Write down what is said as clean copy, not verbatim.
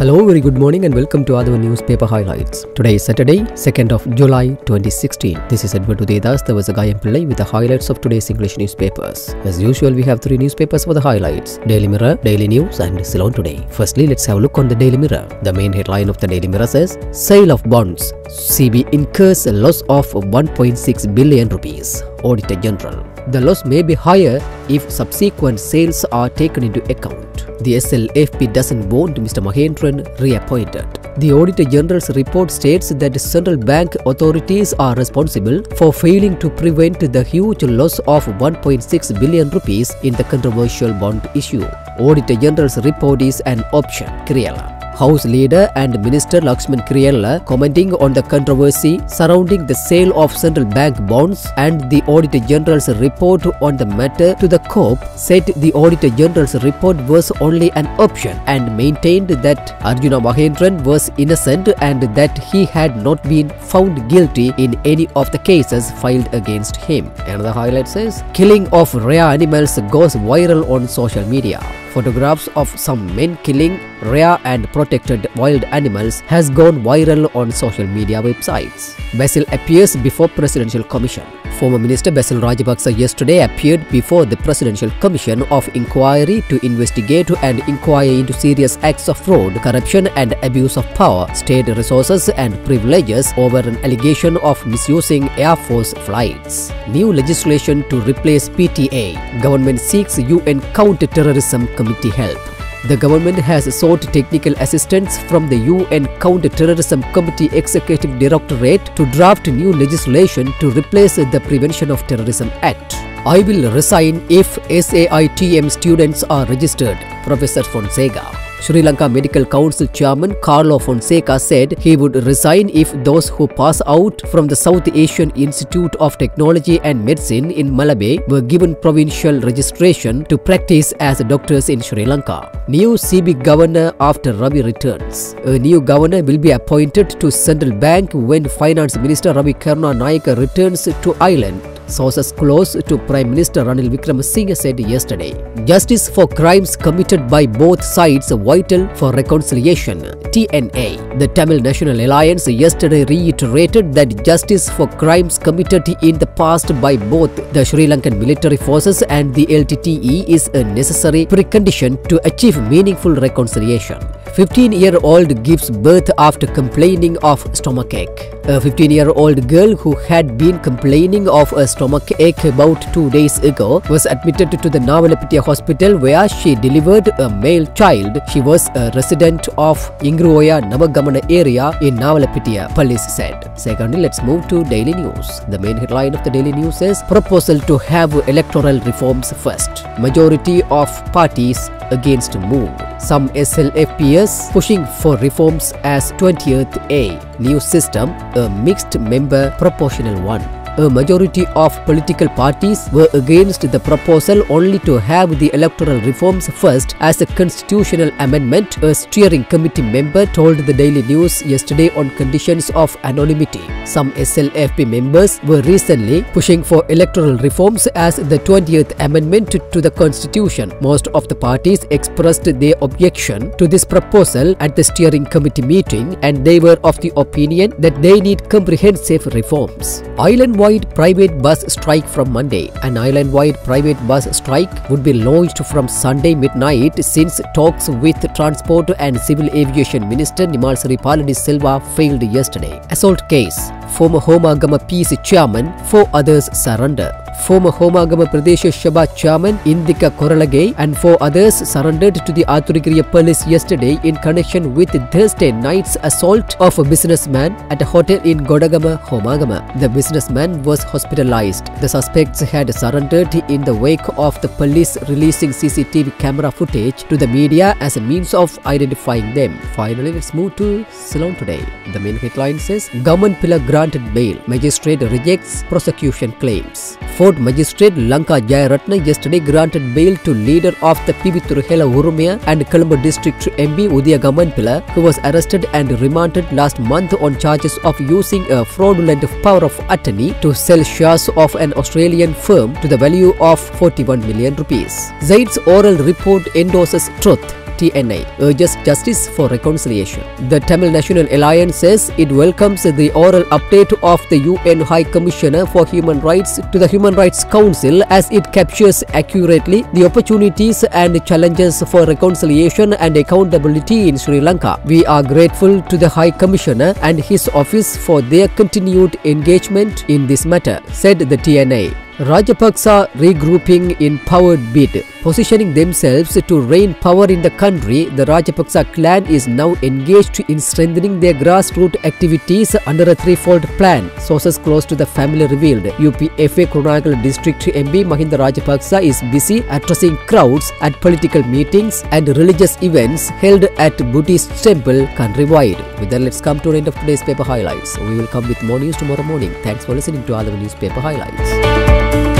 Hello, very good morning and welcome to other newspaper highlights. Today is Saturday, 2nd of July 2016. This is Edward Udedas, there was a guy in Pillai with the highlights of today's English newspapers. As usual, we have three newspapers for the highlights: Daily Mirror, Daily News and Ceylon Today. Firstly, let's have a look on the Daily Mirror. The main headline of the Daily Mirror says, Sale of bonds. CB incurs a loss of 1.6 billion rupees. Auditor General. The loss may be higher if subsequent sales are taken into account. The SLFP doesn't want Mr. Mahendran reappointed. The Auditor General's report states that central bank authorities are responsible for failing to prevent the huge loss of 1.6 billion rupees in the controversial bond issue. Auditor General's report is an option. Kerala. House Leader and Minister Lakshman Kiriyella commenting on the controversy surrounding the sale of central bank bonds and the Auditor General's report on the matter to the COP, said the Auditor General's report was only an option and maintained that Arjuna Mahendran was innocent and that he had not been found guilty in any of the cases filed against him. Another highlight says, killing of rare animals goes viral on social media. Photographs of some men killing rare and protected wild animals has gone viral on social media websites. Basil appears before Presidential Commission. Former Minister Basil Rajapaksa yesterday appeared before the Presidential Commission of Inquiry to investigate and inquire into serious acts of fraud, corruption and abuse of power, state resources and privileges over an allegation of misusing Air Force flights. New legislation to replace PTA. Government seeks UN Counter-Terrorism Committee help. The government has sought technical assistance from the UN Counter-Terrorism Committee Executive Directorate to draft new legislation to replace the Prevention of Terrorism Act. I will resign if SAITM students are registered, Professor Fonseca. Sri Lanka Medical Council Chairman Carlo Fonseca said he would resign if those who pass out from the South Asian Institute of Technology and Medicine in Malabar were given provincial registration to practice as doctors in Sri Lanka. New CB governor after Ravi returns. A new governor will be appointed to Central Bank when Finance Minister Ravi Karunanayake returns to Ireland. Sources close to Prime Minister Ranil Wickremesinghe said yesterday. Justice for crimes committed by both sides vital for reconciliation. TNA. The Tamil National Alliance yesterday reiterated that justice for crimes committed in the past by both the Sri Lankan military forces and the LTTE is a necessary precondition to achieve meaningful reconciliation. 15-year-old gives birth after complaining of stomachache. A 15-year-old girl who had been complaining of a stomachache about 2 days ago was admitted to the Navalapitiya hospital where she delivered a male child. She was a resident of Ingruoya Navagamana area in Navalapitiya, police said. Secondly, let's move to Daily News. The main headline of the Daily News says, proposal to have electoral reforms first. Majority of parties against move. Some SLFPs pushing for reforms as 20th A. New system, a mixed member proportional one. A majority of political parties were against the proposal only to have the electoral reforms first as a constitutional amendment, a steering committee member told the Daily News yesterday on conditions of anonymity. Some SLFP members were recently pushing for electoral reforms as the 20th amendment to the constitution. Most of the parties expressed their objection to this proposal at the steering committee meeting and they were of the opinion that they need comprehensive reforms. Island-wide private bus strike from Monday. An island-wide private bus strike would be launched from Sunday midnight since talks with Transport and Civil Aviation Minister Nimal Siripala Silva failed yesterday. Assault case. Former Homagama PC chairman, 4 others surrender. Former Homagama Pradesh Sabha chairman Indika Koralage and 4 others surrendered to the Athurigiriya police yesterday in connection with Thursday night's assault of a businessman at a hotel in Godagama, Homagama. The businessman was hospitalized. The suspects had surrendered in the wake of the police releasing CCTV camera footage to the media as a means of identifying them. Finally, let's move to Ceylon Today. The main headline says, government pillar granted bail. Magistrate rejects prosecution claims. Fort Magistrate Lanka Jayaratna yesterday granted bail to leader of the Pibithuruhela Urumaya and Colombo District MP Udaya Gamanpila, who was arrested and remanded last month on charges of using a fraudulent power of attorney to sell shares of an Australian firm to the value of 41 million rupees. Zaid's oral report endorses truth. TNA urges justice for reconciliation. The Tamil National Alliance says it welcomes the oral update of the UN High Commissioner for Human Rights to the Human Rights Council as it captures accurately the opportunities and challenges for reconciliation and accountability in Sri Lanka. We are grateful to the High Commissioner and his office for their continued engagement in this matter, said the TNA. Rajapaksa regrouping in powered bid. Positioning themselves to reign power in the country, the Rajapaksa clan is now engaged in strengthening their grassroots activities under a threefold plan. Sources close to the family revealed. UPFA Kurunagala District MP Mahinda Rajapaksa is busy addressing crowds at political meetings and religious events held at Buddhist temple countrywide. With that, let's come to the end of today's paper highlights. We will come with more news tomorrow morning. Thanks for listening to other newspaper highlights.